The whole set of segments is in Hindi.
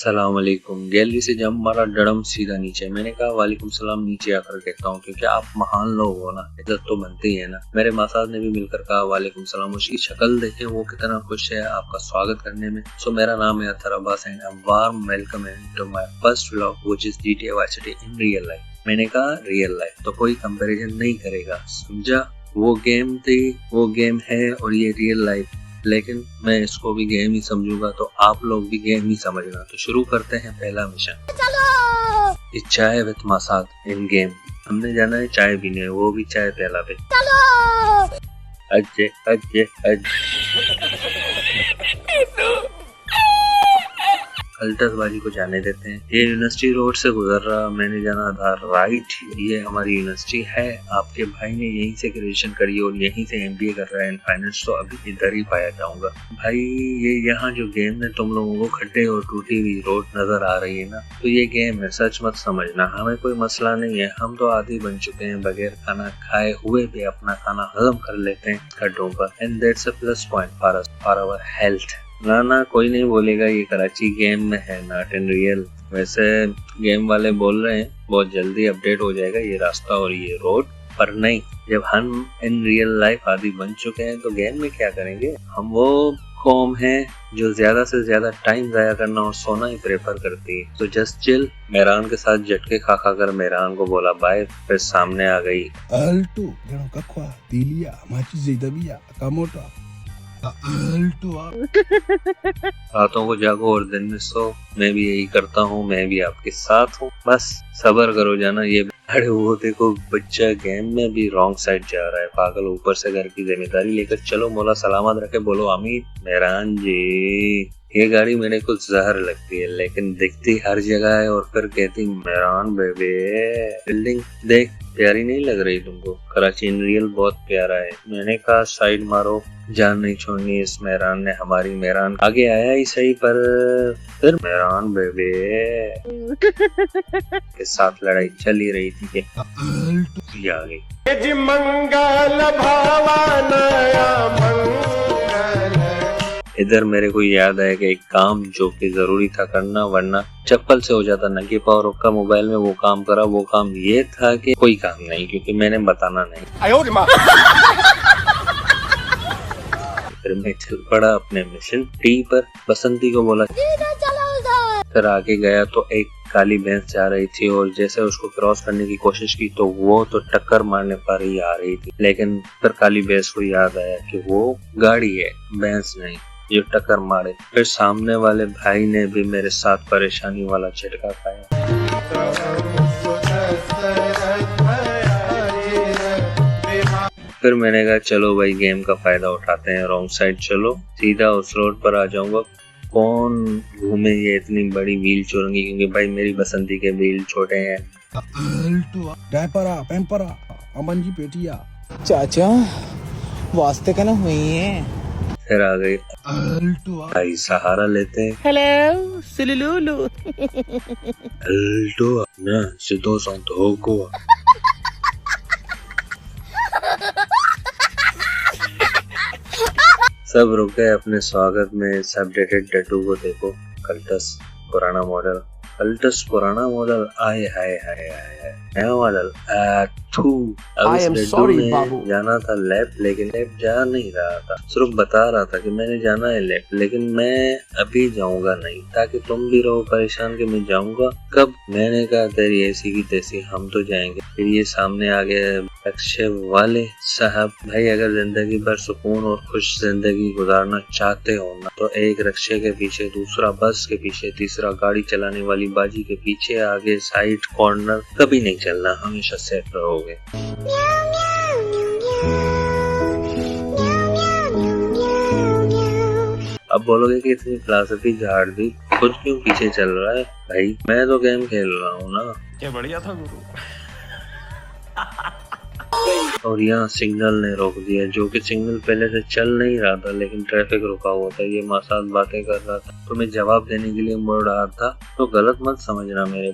अस्सलाम वालेकुम। गैलरी से जंप मारा डड़म सीधा नीचे। मैंने कहा वालेकुम सलाम नीचे आकर कहता हूँ, क्योंकि आप महान लोग हो ना, इज्जत तो बनती है ना। मेरे मासाद ने भी मिलकर कहा वालेकुम सलाम। उसकी शक्ल देखें वो कितना खुश है आपका स्वागत करने में। सो मेरा नाम है Atar Abbas and a warm welcome to my first vlog which is GTA Vice City in real life. मैंने कहा रियल लाइफ तो कोई कंपैरिजन नहीं करेगा, समझा। वो गेम थी, वो गेम है और ये रियल लाइफ, लेकिन मैं इसको भी गेम ही समझूंगा, तो आप लोग भी गेम ही समझना। तो शुरू करते हैं पहला मिशन। चलो चाय विद मसाद इन गेम। हमने जाना है चाय पीने, वो भी चाय प्याला पे। चलो अज्जे अज्जे अज्जे अल्टसबाजी को जाने देते हैं। ये यूनिवर्सिटी रोड से गुजर रहा, मैंने जाना था राइट। ये हमारी यूनिवर्सिटी है। आपके भाई ने यहीं से ग्रेजुएशन करी और यहीं से MBA कर रहा है इन फाइनेंस, तो अभी इधर ही पाया जाऊंगा। भाई ये यहाँ जो गेम है, तुम लोगों को खड्डे और टूटी हुई रोड नजर आ रही है ना, तो ये गेम है, सच मत समझना। हमें कोई मसला नहीं है, हम तो आदी बन चुके हैं, बगैर खाना खाए हुए भी अपना खाना हजम कर लेते हैं खड्डों पर। And that's a plus point for our health. ना कोई नहीं बोलेगा ये कराची गेम में है, नॉट इन रियल। वैसे गेम वाले बोल रहे हैं बहुत जल्दी अपडेट हो जाएगा ये रास्ता और ये रोड, पर नहीं, जब हम इन रियल लाइफ आदि बन चुके हैं तो गेम में क्या करेंगे। हम वो कौम है जो ज्यादा से ज्यादा टाइम जाया करना और सोना ही प्रेफर करती है। तो जस्ट चिल। मेहरान के साथ झटके खा कर मेहरान को बोला बाय, फिर सामने आ गई अल्टो जनों दिलिया माची ज़ैदबिया कामोटा रातों को जागो और दिन में सो। मैं भी यही करता हूँ, मैं भी आपके साथ हूँ, बस सबर करो जाना। ये अरे वो देखो बच्चा गेम में भी रॉन्ग साइड जा रहा है, पागल। ऊपर से घर की जिम्मेदारी लेकर चलो, मौला सलामत रखे। बोलो आमीन। मेहरान जी ये गाड़ी मेरे को जहर लगती है, लेकिन दिखती हर जगह है और फिर कहती मेहरान बेबे। बिल्डिंग देख प्यारी नहीं लग रही तुमको? कराची इन रियल बहुत प्यारा है। मैंने कहा साइड मारो, जान नहीं छोड़नी इस मेहरान ने हमारी। मेहरान आगे आया ही सही, पर फिर मेहरान बेबे के साथ लड़ाई चल ही रही थी कि आ गई। इधर मेरे को याद आया कि एक काम जो कि जरूरी था करना, वरना चप्पल से हो जाता नंगे पाँव। रोका मोबाइल में वो काम करा। वो काम ये था कि कोई काम नहीं, क्योंकि मैंने बताना नहीं। फिर मैं चल पड़ा अपने मिशन टी पर। बसंती को बोला फिर आगे गया तो एक काली भैंस जा रही थी, और जैसे उसको क्रॉस करने की कोशिश की तो वो तो टक्कर मारने पर ही आ रही थी। लेकिन फिर काली भैंस को याद आया कि वो गाड़ी है, भैंस नहीं, जो टक्कर मारे। फिर सामने वाले भाई ने भी मेरे साथ परेशानी वाला झटका खाया। फिर मैंने कहा चलो भाई गेम का फायदा उठाते हैं, रॉन्ग साइड चलो, सीधा उस रोड पर आ जाऊंगा। कौन घूमे ये इतनी बड़ी व्हील चोरंगी, क्योंकि भाई मेरी बसंती के व्हील छोटे हैं। अमन जी पेटिया चाचा वास्ते का ना हुई है। फिर आ गई भाई सहारा लेते हैं। हेलो सुलुलुलु अल्टो ना सिद्धो संतो को सब रुक गए अपने स्वागत में। इस अपडेटेड टैटू को देखो, कल्टस पुराना मॉडल, कल्टस पुराना मॉडल, आए हाय हाय हाय नया मॉडल। अब इस लड्डू में जाना था लैब, लेकिन लैब जा नहीं रहा था। सिर्फ बता रहा था कि मैंने जाना है लैब, लेकिन मैं अभी जाऊंगा नहीं, ताकि तुम भी रहो परेशान कि मैं जाऊंगा कब। मैंने कहा तेरी ऐसी की तैसी, हम तो जाएंगे। फिर ये सामने आ गए रक्षे वाले साहब। भाई अगर जिंदगी भर सुकून और खुश जिंदगी गुजारना चाहते हो ना, तो एक रक्षे के पीछे, दूसरा बस के पीछे, तीसरा गाड़ी चलाने वाली बाजी के पीछे, आगे साइड कॉर्नर कभी नहीं चलना, हमेशा सेफ रहोगे। अब बोलोगे कि इतनी फिलॉसफी झाड़ दी, खुद क्यों पीछे चल रहा है? भाई मैं तो गेम खेल रहा हूँ ना। क्या बढ़िया था गुरु। और यहाँ सिग्नल ने रोक दिया, जो कि सिग्नल पहले से चल नहीं रहा था लेकिन ट्रैफिक रुका हुआ था। ये माँ साथ बातें कर रहा था तो मैं जवाब देने के लिए मुड़ रहा था, तो गलत मत समझना मेरे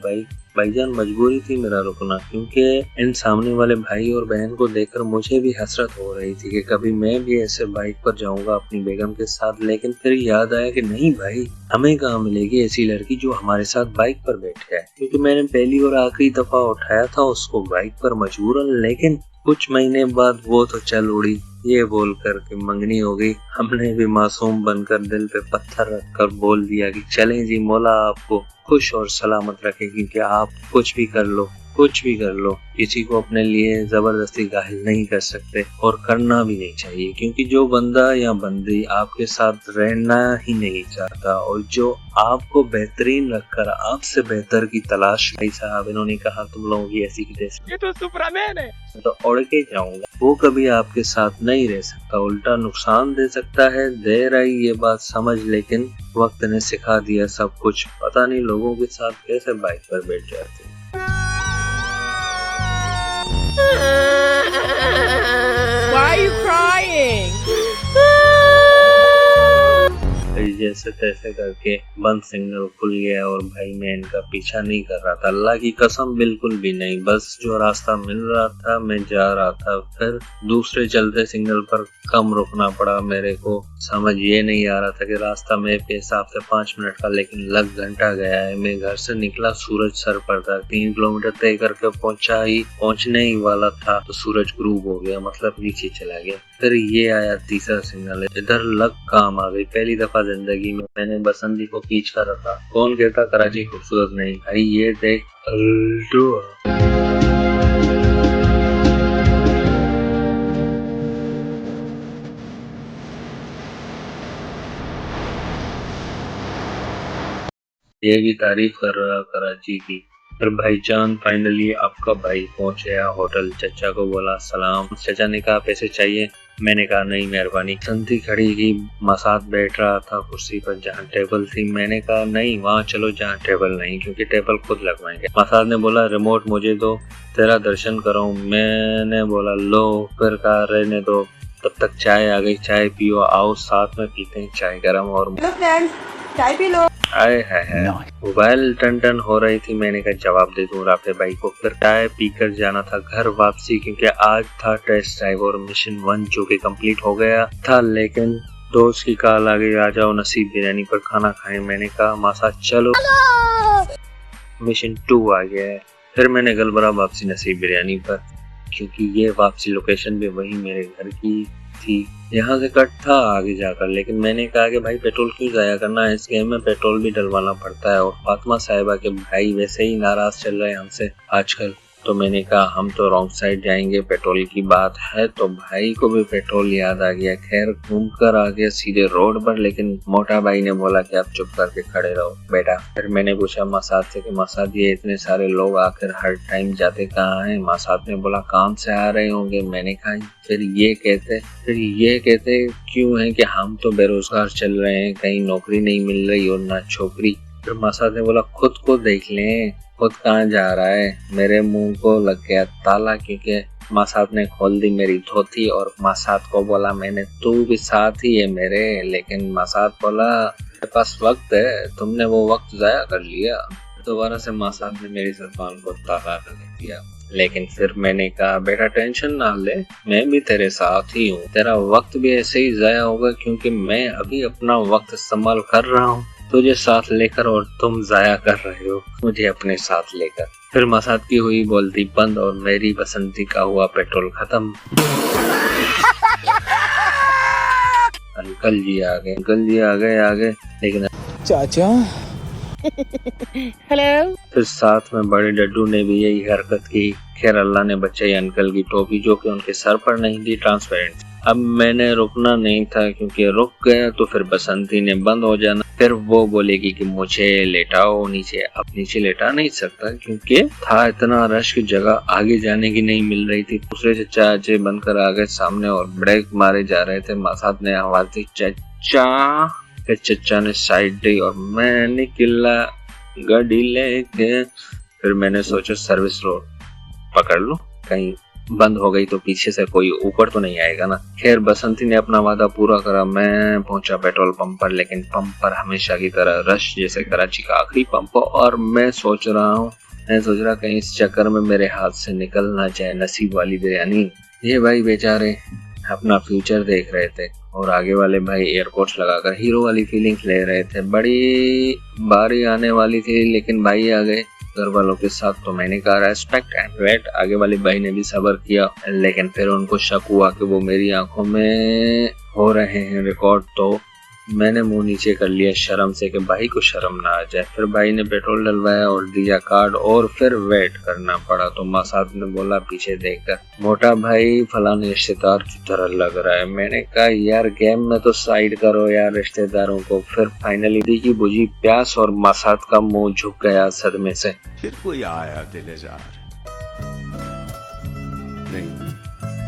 भाईजान, मजबूरी थी मेरा रुकना, क्योंकि इन सामने वाले भाई और बहन को देखकर मुझे भी हसरत हो रही थी कि कभी मैं भी ऐसे बाइक पर जाऊंगा अपनी बेगम के साथ। लेकिन फिर याद आया कि नहीं भाई, हमें कहाँ मिलेगी ऐसी लड़की जो हमारे साथ बाइक पर बैठ जाए, क्योंकि मैंने पहली और आखिरी दफा उठाया था उसको बाइक पर मजबूरन, लेकिन कुछ महीने बाद वो तो चल उड़ी। ये बोल कर के मंगनी हो गई। हमने भी मासूम बनकर दिल पे पत्थर रखकर बोल दिया कि चलें जी, मौला आपको खुश और सलामत रखे, क्योंकि आप कुछ भी कर लो, किसी को अपने लिए जबरदस्ती घायल नहीं कर सकते और करना भी नहीं चाहिए, क्योंकि जो बंदा या बंदी आपके साथ रहना ही नहीं चाहता और जो आपको बेहतरीन रखकर आपसे बेहतर की तलाश, भाई साहब इन्होंने कहा तुम लोगों की ऐसी की तैसी, ये तो सुपरमैन है, तो उड़ के जाऊंगा, वो कभी आपके साथ नहीं रह सकता, उल्टा नुकसान दे सकता है। देर आई ये बात समझ, लेकिन वक्त ने सिखा दिया सब कुछ। पता नहीं लोगों के साथ कैसे बाइक पर बैठ जाते। Why are you crying? जैसे तैसे करके बंद सिग्नल खुल गया और भाई मैं इनका पीछा नहीं कर रहा था, अल्लाह की कसम बिल्कुल भी नहीं। बस जो रास्ता मिल रहा था मैं जा रहा था। फिर दूसरे चलते सिग्नल पर कम रुकना पड़ा मेरे को। समझ ये नहीं आ रहा था कि रास्ता मेरे हिसाब से 5 मिनट का, लेकिन लग घंटा गया है। मैं घर से निकला, सूरज सर पर था। 3 किलोमीटर तय करके पहुंचने ही वाला था तो सूरज ग्रूब हो गया, मतलब नीचे चला गया। फिर ये आया तीसरा सिग्नल, इधर लग काम आ गई। पहली दफा जिंदगी में मैंने बसंती को खींच कर रखा। कौन कहता कराची खूबसूरत नहीं, भाई ये देख अल्टो। ये भी तारीफ कर रहा कराची की। फिर भाईजान फाइनली आपका भाई पहुंच गया होटल। चचा को बोला सलाम। चचा ने कहा पैसे चाहिए? मैंने कहा नहीं मेहरबानी। संती खड़ी की, मसाद बैठ रहा था कुर्सी पर जहाँ टेबल थी। मैंने कहा नहीं वहाँ चलो जहाँ टेबल नहीं, क्योंकि टेबल खुद लगवाएंगे। मसाद ने बोला रिमोट मुझे दो, तेरा दर्शन कराऊं। मैंने बोला लो। फिर कहा रहने दो, तब तक चाय आ गई, चाय पियो, आओ साथ में पीते हैं चाय गरम। और चाय पी लो। आए है मोबाइल टन हो रही थी। मैंने कहा जवाब दे दूं राफे भाई को। फिर चाय पीकर जाना था घर वापसी, क्योंकि आज था टेस्ट ड्राइव और मिशन 1 जो कि कंप्लीट हो गया था। लेकिन दोस्त की कॉल आ गई, आ जाओ नसीब बिरयानी पर खाना खाएं। मैंने कहा मासा चलो। मिशन 2 आ गया है। फिर मैंने गलबरा वापसी नसीब बिरयानी पर, क्योंकि ये वापसी लोकेशन भी वही मेरे घर की थी। यहाँ से कट था आगे जाकर, लेकिन मैंने कहा कि भाई पेट्रोल क्यों जाया करना है, इस गेम में पेट्रोल भी डलवाना पड़ता है। और फातिमा साहिबा के भाई वैसे ही नाराज चल रहे हैं हमसे आजकल, तो मैंने कहा हम तो रॉन्ग साइड जाएंगे, पेट्रोल की बात है। तो भाई को भी पेट्रोल याद आ गया। खैर घूम कर आ गया सीधे रोड पर, लेकिन मोटा भाई ने बोला कि आप चुप करके खड़े रहो बेटा। फिर मैंने पूछा मसाद से कि मसाद ये इतने सारे लोग आकर हर टाइम जाते कहाँ हैं? मसाद ने बोला काम से आ रहे होंगे। मैंने कहा फिर ये कहते क्यों है कि हम तो बेरोजगार चल रहे हैं, कहीं नौकरी नहीं मिल रही और ना छोकरी। फिर मसाद ने बोला खुद को देख लें, खुद कहाँ जा रहा है? मेरे मुंह को लग गया ताला, क्योंकि मसाद ने खोल दी मेरी धोती और मसाद को बोला मैंने तू भी साथ ही है मेरे। लेकिन मसाद बोला मेरे पास वक्त है, तुमने वो वक्त जाया कर लिया। दोबारा से मसाद ने मेरी ज़बान को ताला कर दिया। लेकिन फिर मैंने कहा बेटा टेंशन ना ले, मैं भी तेरे साथ ही हूँ। तेरा वक्त भी ऐसे ही जाया होगा, क्योंकि मैं अभी अपना वक्त इस्तेमाल कर रहा हूँ तुझे साथ लेकर, और तुम जाया कर रहे हो मुझे अपने साथ लेकर। फिर मसाद की हुई बोलती बंद और मेरी बसंती का हुआ पेट्रोल खत्म। अंकल जी आ गए, लेकिन चाचा हेलो। फिर साथ में बड़े डड्डू ने भी यही हरकत की। खैर अल्लाह ने बचाई अंकल की टोपी, जो कि उनके सर पर नहीं थी, ट्रांसपेरेंट। अब मैंने रुकना नहीं था, क्योंकि रुक गया तो फिर बसंती ने बंद हो जाना। फिर वो बोलेगी कि मुझे लेटाओ नीचे। अब नीचे लेटा नहीं सकता, क्योंकि था इतना रश की जगह आगे जाने की नहीं मिल रही थी। दूसरे चचा अजय बनकर आ गए सामने और ब्रेक मारे जा रहे थे। मसाद ने आवाज दी चचा। फिर चचा ने साइड दी और मैं निकला गाड़ी लेके। फिर मैंने सोचा सर्विस रोड पकड़ लूं, कहीं बंद हो गई तो पीछे से कोई ऊपर तो नहीं आएगा ना। खैर बसंती ने अपना वादा पूरा करा। मैं पहुंचा पेट्रोल पंप पर, लेकिन पंप पर हमेशा की तरह रश जैसे कराची का आखिरी पंप हो। और मैं सोच रहा कहीं इस चक्कर में मेरे हाथ से निकल ना जाए नसीब वाली बिरयानी। ये भाई बेचारे अपना फ्यूचर देख रहे थे और आगे वाले भाई एयरपोर्ट्स लगाकर हीरो वाली फीलिंग्स ले रहे थे। बड़ी बारी आने वाली थी लेकिन भाई आ गए घर वालों के साथ। तो मैंने कहा रेस्पेक्ट एंड वेट। आगे वाले भाई ने भी सब्र किया, लेकिन फिर उनको शक हुआ कि वो मेरी आंखों में हो रहे हैं रिकॉर्ड। तो मैंने मुंह नीचे कर लिया शर्म से कि भाई को शर्म ना आ जाए। फिर भाई ने पेट्रोल डलवाया और दिया कार्ड और फिर वेट करना पड़ा। तो मासाद ने बोला पीछे देखकर, मोटा भाई फलाने रिश्तेदार की तरह लग रहा है। मैंने कहा यार गेम में तो साइड करो यार रिश्तेदारों को। फिर फाइनली दी की बुझी प्यास और मासाद का मुंह झुक गया सदमे से। फिर कोई आया दिलेजार, नहीं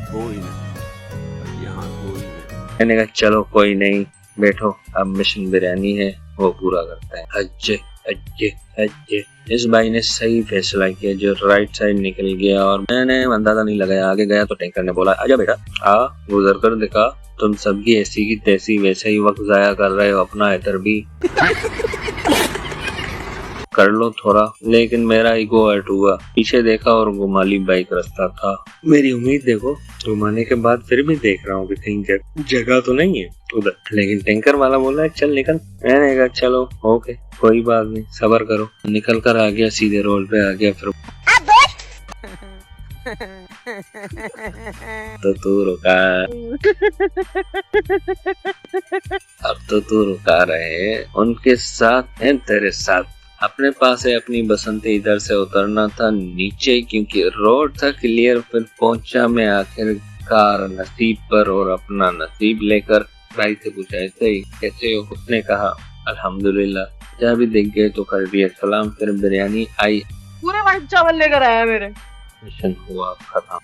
कोई नहीं, यहाँ कोई नहीं। मैंने कहा चलो कोई नहीं बैठो, अब मिशन बिरयानी है वो पूरा करता है। अज्जे अज्जे अज्जे। इस भाई ने सही फैसला किया जो राइट साइड निकल गया और मैंने अंदाजा नहीं लगाया। आगे गया तो टैंकर ने बोला आजा बेटा आ गुजर कर दिखा। तुम सबकी ऐसी की तैसी वैसे ही वक्त जाया कर रहे हो, अपना इधर भी कर लो थोड़ा। लेकिन मेरा ईगो हर्ट हुआ। पीछे देखा और गुमाली बाइक रास्ता था। मेरी उम्मीद देखो घुमाने के बाद फिर भी देख रहा हूँ कि कहीं जगह तो नहीं है उधर। लेकिन टैंकर वाला बोला चल निकल। मैंने कहा चलो ओके कोई बात नहीं सब्र करो। निकल कर आ गया, सीधे रोड पे आ गया। फिर तो तू रुका, अब तो तू रुका रहे, उनके साथ है तेरे साथ। अपने पास है अपनी बसंती, इधर से उतरना था नीचे क्योंकि रोड था क्लियर। फिर पहुंचा मैं आखिरकार नसीब पर और अपना नसीब लेकर भाई से पूछा ऐसे ही कैसे हो। उसने कहा अल्हम्दुलिल्लाह। जहाँ भी देख गए तो कर दिया सलाम। फिर बिरयानी आई, पूरे वाइट चावल लेकर आया मेरे। मिशन हुआ खत्म।